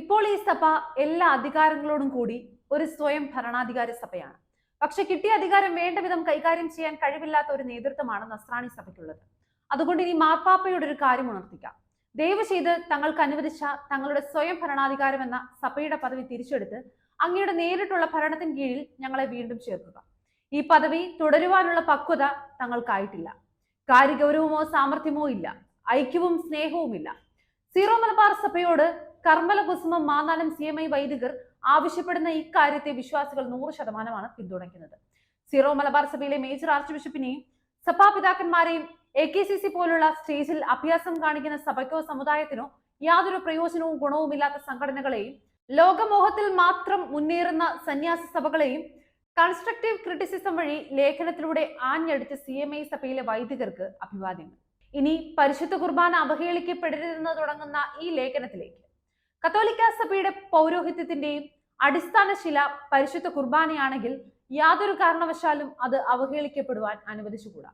ഇപ്പോൾ ഈ സഭ എല്ലാ അധികാരങ്ങളോടും കൂടി ഒരു സ്വയം ഭരണാധികാര സഭയാണ്. പക്ഷെ കിട്ടിയ അധികാരം വേണ്ട വിധം കൈകാര്യം ചെയ്യാൻ കഴിവില്ലാത്ത ഒരു നേതൃത്വമാണ് നസ്രാണി സഭയ്ക്കുള്ളത്. അതുകൊണ്ട് ഇനി മാർപ്പാപ്പയുടെ ഒരു കാര്യം ഉണർത്തിക്കാം. ദയവ് ചെയ്ത് തങ്ങൾക്ക് അനുവദിച്ച തങ്ങളുടെ സ്വയം ഭരണാധികാരം എന്ന സഭയുടെ പദവി തിരിച്ചെടുത്ത് അങ്ങയുടെ നേരിട്ടുള്ള ഭരണത്തിന് കീഴിൽ ഞങ്ങളെ വീണ്ടും ചേർക്കുക. ഈ പദവി തുടരുവാനുള്ള പക്വത തങ്ങൾക്കായിട്ടില്ല. കാര്യഗൗരവമോ സാമർഥ്യമോ ഇല്ല. ഐക്യവും സ്നേഹവുമില്ല. സീറോ മലബാർ സഭയോട് കർമ്മല കുസുമം മാന്നാനം CMI വൈദികർ ആവശ്യപ്പെടുന്ന ഇക്കാര്യത്തെ വിശ്വാസികൾ 100% പിന്തുണയ്ക്കുന്നത്. സീറോ മലബാർ സഭയിലെ മേജർ ആർച്ച് ബിഷപ്പിനെയും സഭാപിതാക്കന്മാരെയും AKCC പോലുള്ള സ്റ്റേജിൽ അഭ്യാസം കാണിക്കുന്ന സഭയ്ക്കോ സമുദായത്തിനോ യാതൊരു പ്രയോജനവും ഗുണവുമില്ലാത്ത സംഘടനകളെയും ലോകമോഹത്തിൽ മാത്രം മുന്നേറുന്ന സന്യാസ സഭകളെയും കൺസ്ട്രക്റ്റീവ് ക്രിറ്റിസിസം വഴി ലേഖനത്തിലൂടെ ആഞ്ഞടിച്ച CMI സഭയിലെ വൈദികർക്ക് അഭിവാദ്യങ്ങൾ. ഇനി പരിശുദ്ധ കുർബാന അവഹേളിക്കപ്പെടരുതെന്ന് തുടങ്ങുന്ന ഈ ലേഖനത്തിലേക്ക് കത്തോലിക്ക സഭയുടെ പൗരോഹിത്യത്തിന്റെയും അടിസ്ഥാന ശില പരിശുദ്ധ കുർബാനയാണെങ്കിൽ യാതൊരു കാരണവശാലും അത് അവഹേളിക്കപ്പെടുവാൻ അനുവദിച്ചുകൂടാ.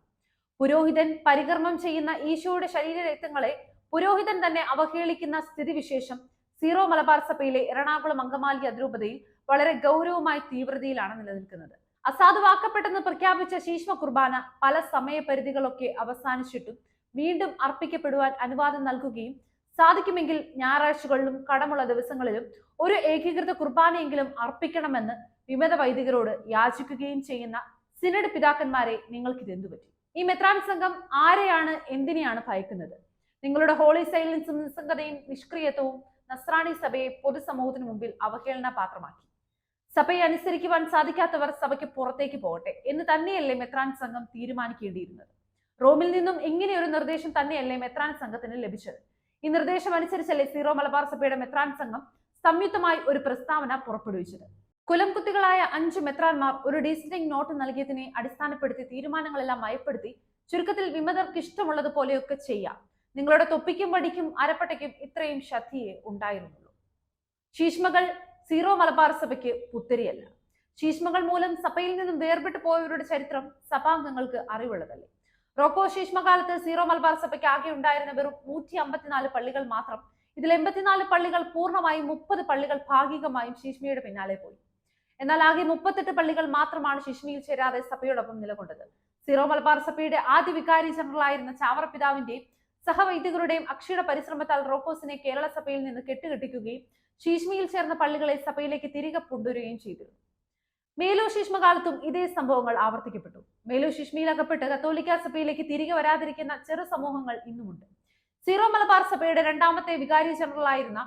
പുരോഹിതൻ പരികർമ്മം ചെയ്യുന്ന ഈശോയുടെ ശരീരരക്തങ്ങളെ പുരോഹിതൻ തന്നെ അവഹേളിക്കുന്ന സ്ഥിതിവിശേഷം സീറോ മലബാർ സഭയിലെ എറണാകുളം അങ്കമാലി അതിരൂപതയിൽ വളരെ ഗൗരവമായി തീവ്രതയിലാണ് നിലനിൽക്കുന്നത്. അസാധുവാക്കപ്പെട്ടെന്ന് പ്രഖ്യാപിച്ച ശീശ്മ കുർബാന പല സമയപരിധികളൊക്കെ അവസാനിച്ചിട്ടും വീണ്ടും അർപ്പിക്കപ്പെടുവാൻ അനുവാദം നൽകുകയും സാധിക്കുമെങ്കിൽ ഞായറാഴ്ചകളിലും കടമുള്ള ദിവസങ്ങളിലും ഒരു ഏകീകൃത കുർബാനയെങ്കിലും അർപ്പിക്കണമെന്ന് വിമത വൈദികരോട് യാചിക്കുകയും ചെയ്യുന്ന സിനഡ് പിതാക്കന്മാരെ നിങ്ങൾക്കിതെന്തു പറ്റി? ഈ മെത്രാൻ സംഘം ആരെയാണ് എന്തിനെയാണ് ഭയക്കുന്നത്? നിങ്ങളുടെ ഹോളി സൈലൻസും നിസ്സംഗതയും നിഷ്ക്രിയത്വവും നസ്രാണി സഭയെ പൊതുസമൂഹത്തിന് മുമ്പിൽ അവഹേളന പാത്രമാക്കി. സഭയെ അനുസരിക്കുവാൻ സാധിക്കാത്തവർ സഭയ്ക്ക് പുറത്തേക്ക് പോകട്ടെ എന്ന് തന്നെയല്ലേ മെത്രാൻ സംഘം തീരുമാനിക്കേണ്ടിയിരുന്നത്? റോമിൽ നിന്നും ഇങ്ങനെയൊരു നിർദ്ദേശം തന്നെയല്ലേ മെത്രാൻ സംഘത്തിന് ലഭിച്ചത്? ഈ നിർദ്ദേശം അനുസരിച്ചല്ലേ സീറോ മലബാർ സഭയുടെ മെത്രാൻ സംഘം സംയുക്തമായി ഒരു പ്രസ്താവന പുറപ്പെടുവിച്ചത്? കുലംകുത്തികളായ 5 മെത്രാന്മാർ ഒരു ഡിസിറ്റിംഗ് നോട്ട് നൽകിയതിനെ അടിസ്ഥാനപ്പെടുത്തി തീരുമാനങ്ങളെല്ലാം മയപ്പെടുത്തി ചുരുക്കത്തിൽ വിമതർക്ക് ഇഷ്ടമുള്ളതുപോലെയൊക്കെ ചെയ്യാം. നിങ്ങളുടെ തൊപ്പിക്കും വടിക്കും അരപ്പട്ടയ്ക്കും ഇത്രയും ശക്തിയെ ഉണ്ടായിരുന്നുള്ളൂ. ശീഷ്മകൾ സീറോ മലബാർ സഭയ്ക്ക് പുത്തരിയല്ല. ശീഷ്മകൾ മൂലം സഭയിൽ നിന്നും വേർപെട്ടു പോയവരുടെ ചരിത്രം സഭാംഗങ്ങൾക്ക് അറിവുള്ളതല്ലേ? റോക്കോ ശീഷ്മകാലത്ത് സീറോ മലബാർ സഭയ്ക്ക് ആകെ ഉണ്ടായിരുന്ന വെറും 154 പള്ളികൾ മാത്രം. ഇതിൽ 84 പള്ളികൾ പൂർണ്ണമായും 30 പള്ളികൾ ഭാഗികമായും ശീഷ്മയുടെ പിന്നാലെ പോയി. എന്നാൽ ആകെ 38 പള്ളികൾ മാത്രമാണ് ശീഷ്മയിൽ ചേരാതെ സഭയോടൊപ്പം നിലകൊണ്ടത്. സീറോ മലബാർ സഭയുടെ ആദ്യ വികാരി ജനറലായിരുന്ന ചാവറ പിതാവിന്റെയും സഹവൈദികരുടെയും അക്ഷീണ പരിശ്രമത്താൽ റോക്കോസിനെ കേരള സഭയിൽ നിന്ന് കെട്ടുകെട്ടിക്കുകയും ശീഷ്മയിൽ ചേർന്ന പള്ളികളെ സഭയിലേക്ക് തിരികെ കൊണ്ടുവരികയും ചെയ്തിരുന്നു. മേലോ ശീഷ്മകാലത്തും ഇതേ സംഭവങ്ങൾ ആവർത്തിക്കപ്പെട്ടു. മേലോ ശീഷ്മയിൽ അകപ്പെട്ട് കത്തോലിക്ക സഭയിലേക്ക് തിരികെ വരാതിരിക്കുന്ന ചെറു സമൂഹങ്ങൾ ഇന്നുമുണ്ട്. സീറോ മലബാർ സഭയുടെ രണ്ടാമത്തെ വികാരി ജനറലായിരുന്ന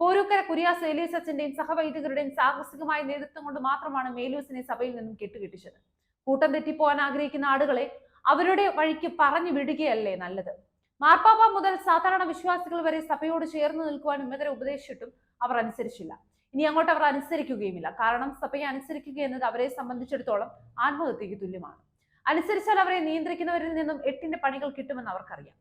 പോരൂക്കര കുര്യാസ് ഏലീസ് അച്ഛന്റെയും സഹവൈദികരുടെയും സാഹസികമായ നേതൃത്വം കൊണ്ട് മാത്രമാണ് മേലൂസിനെ സഭയിൽ നിന്നും കെട്ടുകെട്ടിച്ചത്. കൂട്ടം തെറ്റിപ്പോവാൻ ആഗ്രഹിക്കുന്ന ആളുകളെ അവരുടെ വഴിക്ക് പറഞ്ഞു വിടുകയല്ലേ നല്ലത്? മാർപ്പാപ്പ മുതൽ സാധാരണ വിശ്വാസികൾ വരെ സഭയോട് ചേർന്ന് നിൽക്കുവാൻ വിമതരെ ഉപദേശിച്ചിട്ടും അവർ അനുസരിച്ചില്ല. ഇനി അങ്ങോട്ട് അവർ അനുസരിക്കുകയുമില്ല. കാരണം സഭയെ അനുസരിക്കുക എന്നത് അവരെ സംബന്ധിച്ചിടത്തോളം ആത്മഹത്യക്ക് തുല്യമാണ്. അനുസരിച്ചാൽ അവരെ നിയന്ത്രിക്കുന്നവരിൽ നിന്നും 8ന്റെ പണികൾ കിട്ടുമെന്ന് അവർക്കറിയാം.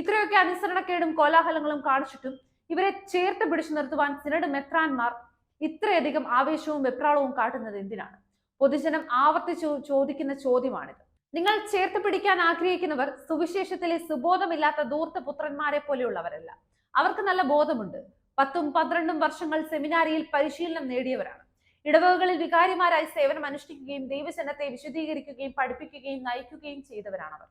ഇത്രയൊക്കെ അനുസരണക്കേടും കോലാഹലങ്ങളും കാണിച്ചിട്ടും ഇവരെ ചേർത്ത് പിടിച്ചു നിർത്തുവാൻ സിനഡ് മെത്രാന്മാർ ഇത്രയധികം ആവേശവും വെപ്രാളവും കാട്ടുന്നത് എന്തിനാണ്? പൊതുജനം ആവർത്തിച്ചു ചോദിക്കുന്ന ചോദ്യമാണിത്. നിങ്ങൾ ചേർത്ത് പിടിക്കാൻ ആഗ്രഹിക്കുന്നവർ സുവിശേഷത്തിലെ സുബോധമില്ലാത്ത ധൂർത്ത പുത്രന്മാരെ പോലെയുള്ളവരല്ല. അവർക്ക് നല്ല ബോധമുണ്ട്. 10ഉം 12ഉം വർഷങ്ങൾ സെമിനാരിയിൽ പരിശീലനം നേടിയവരാണ്. ഇടവകകളിൽ വികാരിമാരായി സേവനം അനുഷ്ഠിക്കുകയും ദൈവജനത്തെ വിശദീകരിക്കുകയും പഠിപ്പിക്കുകയും നയിക്കുകയും ചെയ്തവരാണവർ.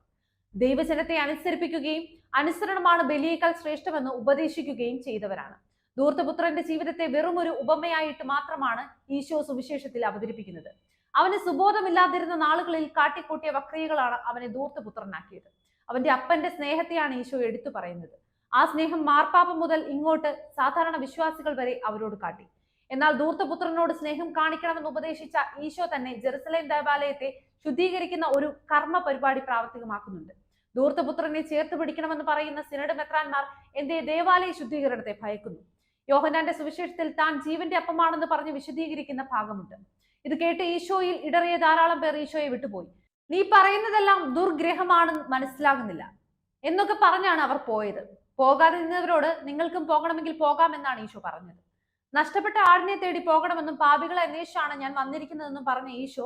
ദൈവജനത്തെ അനുസരിപ്പിക്കുകയും അനുസരണമാണ് ബലിയേക്കാൾ ശ്രേഷ്ഠമെന്ന് ഉപദേശിക്കുകയും ചെയ്തവരാണ്. ധൂർത്തപുത്രന്റെ ജീവിതത്തെ വെറും ഒരു ഉപമയായിട്ട് മാത്രമാണ് ഈശോ സുവിശേഷത്തിൽ അവതരിപ്പിക്കുന്നത്. അവന് സുബോധമില്ലാതിരുന്ന നാളുകളിൽ കാട്ടിക്കൂട്ടിയ വക്രിയകളാണ് അവനെ ധൂർത്തപുത്രനാക്കിയത്. അവന്റെ അപ്പന്റെ സ്നേഹത്തെയാണ് ഈശോ എടുത്തു പറയുന്നത്. ആ സ്നേഹം മാർപ്പാപ്പ മുതൽ ഇങ്ങോട്ട് സാധാരണ വിശ്വാസികൾ വരെ അവരോട് കാട്ടി. എന്നാൽ ധൂർത്തപുത്രനോട് സ്നേഹം കാണിക്കണമെന്ന് ഉപദേശിച്ച ഈശോ തന്നെ ജെറുസലേം ദേവാലയത്തെ ശുദ്ധീകരിക്കുന്ന ഒരു കർമ്മ പരിപാടി പ്രാവർത്തികമാക്കുന്നുണ്ട്. ധൂർത്തപുത്രനെ ചേർത്ത് പിടിക്കണമെന്ന് പറയുന്ന സിനഡ് മെത്രാന്മാർ എന്തേ ദേവാലയ ശുദ്ധീകരണത്തെ ഭയക്കുന്നു? യോഹന്നാന്റെ സുവിശേഷത്തിൽ താൻ ജീവന്റെ അപ്പമാണെന്ന് പറഞ്ഞ് വിശദീകരിക്കുന്ന ഭാഗമുണ്ട്. ഇത് കേട്ട് ഈശോയിൽ ഇടറിയ ധാരാളം പേർ ഈശോയെ വിട്ടുപോയി. നീ പറയുന്നതെല്ലാം ദുർഗ്രഹമാണെന്ന് മനസ്സിലാകുന്നില്ല എന്നൊക്കെ പറഞ്ഞാണ് അവർ പോയത്. പോകാതെ നിന്നവരോട് നിങ്ങൾക്കും പോകണമെങ്കിൽ പോകാമെന്നാണ് ഈശോ പറഞ്ഞത്. നഷ്ടപ്പെട്ട ആടിനെ തേടി പോകണമെന്നും പാപികളെ അന്വേഷിച്ചാണ് ഞാൻ വന്നിരിക്കുന്നതെന്നും പറഞ്ഞ ഈശോ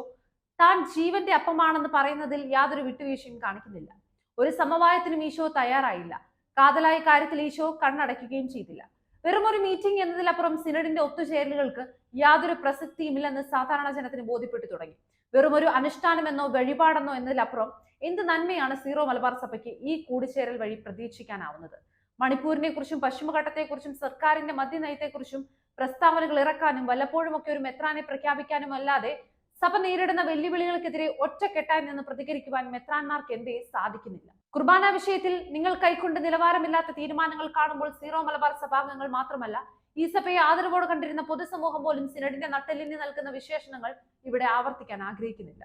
താൻ ജീവന്റെ അപ്പമാണെന്ന് പറയുന്നതിൽ യാതൊരു വിട്ടുവീഴ്ചയും കാണിക്കുന്നില്ല. ഒരു സമവായത്തിനും ഈശോ തയ്യാറായില്ല. കാതലായ കാര്യത്തിൽ ഈശോ കണ്ണടയ്ക്കുകയും ചെയ്തില്ല. വെറുമൊരു മീറ്റിംഗ് എന്നതിലപ്പുറം സിനഡിന്റെ ഒത്തുചേരലുകൾക്ക് യാതൊരു പ്രസക്തിയുമില്ലെന്ന് സാധാരണ ജനത്തിന് ബോധ്യപ്പെട്ടു തുടങ്ങി. വെറുമൊരു അനുഷ്ഠാനമെന്നോ വഴിപാടെന്നോ എന്നതിലപ്പുറം എന്ത് നന്മയാണ് സീറോ മലബാർ സഭയ്ക്ക് ഈ കൂടിച്ചേരൽ വഴി പ്രതീക്ഷിക്കാനാവുന്നത്? മണിപ്പൂരിനെ കുറിച്ചും പശ്ചിമഘട്ടത്തെക്കുറിച്ചും സർക്കാരിന്റെ മദ്യനയത്തെക്കുറിച്ചും പ്രസ്താവനകൾ ഇറക്കാനും വല്ലപ്പോഴുമൊക്കെ ഒരു മെത്രാനെ പ്രഖ്യാപിക്കാനും അല്ലാതെ സഭ നേരിടുന്ന വെല്ലുവിളികൾക്കെതിരെ ഒറ്റക്കെട്ടായി നിന്ന് പ്രതികരിക്കുവാൻ മെത്രാന്മാർക്ക് എന്തേ സാധിക്കുന്നില്ല? കുർബാന വിഷയത്തിൽ നിങ്ങൾ കൈക്കൊണ്ട് നിലവാരമില്ലാത്ത തീരുമാനങ്ങൾ കാണുമ്പോൾ സീറോ മലബാർ സഭാംഗങ്ങൾ മാത്രമല്ല, ഈ സഭയെ ആദരവോട് കണ്ടിരുന്ന പൊതുസമൂഹം പോലും സിനഡിന്റെ നട്ടെല്ലിന് നൽകുന്ന വിശേഷണങ്ങൾ ഇവിടെ ആവർത്തിക്കാൻ ആഗ്രഹിക്കുന്നില്ല.